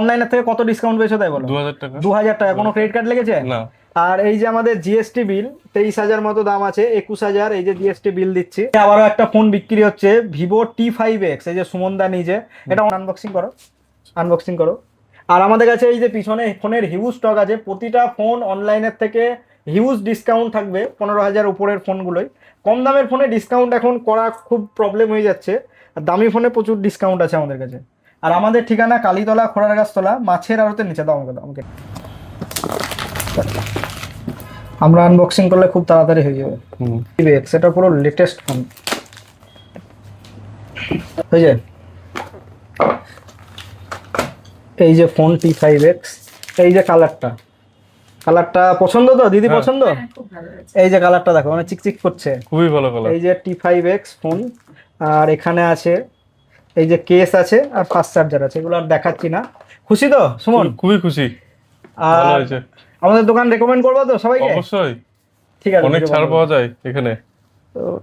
অনলাইনের থেকে কত ডিসকাউন্ট পেয়েছো তাই বলো? 2000 টাকা। 2000 টাকা। কোনো ক্রেডিট কার্ড লেগেছে? না। আর এই যে আমাদের জিএসটি বিল 23,000 মতো দাম আছে, 21,000 এই যে জিএসটি বিল দিচ্ছি। আবারও একটা ফোন বিক্রি হচ্ছে, ভিভো T5X, এই যে সুমন দা নিজে, এটা আনবক্সিং করো, আনবক্সিং করো। আর আমাদের কাছে এই যে পিছনে ফোনের হিউজ স্টক আছে, প্রতিটা ফোন অনলাইনের থেকে হিউজ ডিসকাউন্ট থাকবে, 15,000 উপরের ফোনগুলোই। কম দামের ফোনে ডিসকাউন্ট এখন করা খুব প্রবলেম হয়ে যাচ্ছে, আর দামি ফোনে প্রচুর ডিসকাউন্ট আছে আমাদের কাছে। আর আমাদের ঠিকানা কালীতলা, খোড়ারগাছতলা, মাছের আড়তের নিচে। দাও আমাকে, দাও আমাকে। আমরা আনবক্সিং করলে খুব তাড়াতাড়ি হয়ে যাবে। সেটা পুরো লেটেস্ট ফোন, হয়ে যায়। এই যে ফোন T5X, এই যে কালারটা, কালারটা পছন্দ তো দিদি? পছন্দ? এই যে কালারটা দেখো, মানে চিকচিক করছে, খুবই ভালো কালার। এই যে T5X ফোন। আর এখানে আছে এই যে কেস আছে আর ফাস্ট চার্জার আছে, এগুলো আর দেখাচ্ছি না। খুশি তো সুমন? খুবই খুশি, ভালো আর হয়েছে। আমাদের দোকান রেকমেন্ড করবো তো সবাইকে? অবশ্যই, ঠিক আছে, অনেক ছাড় পাওয়া যায় এখানে। তো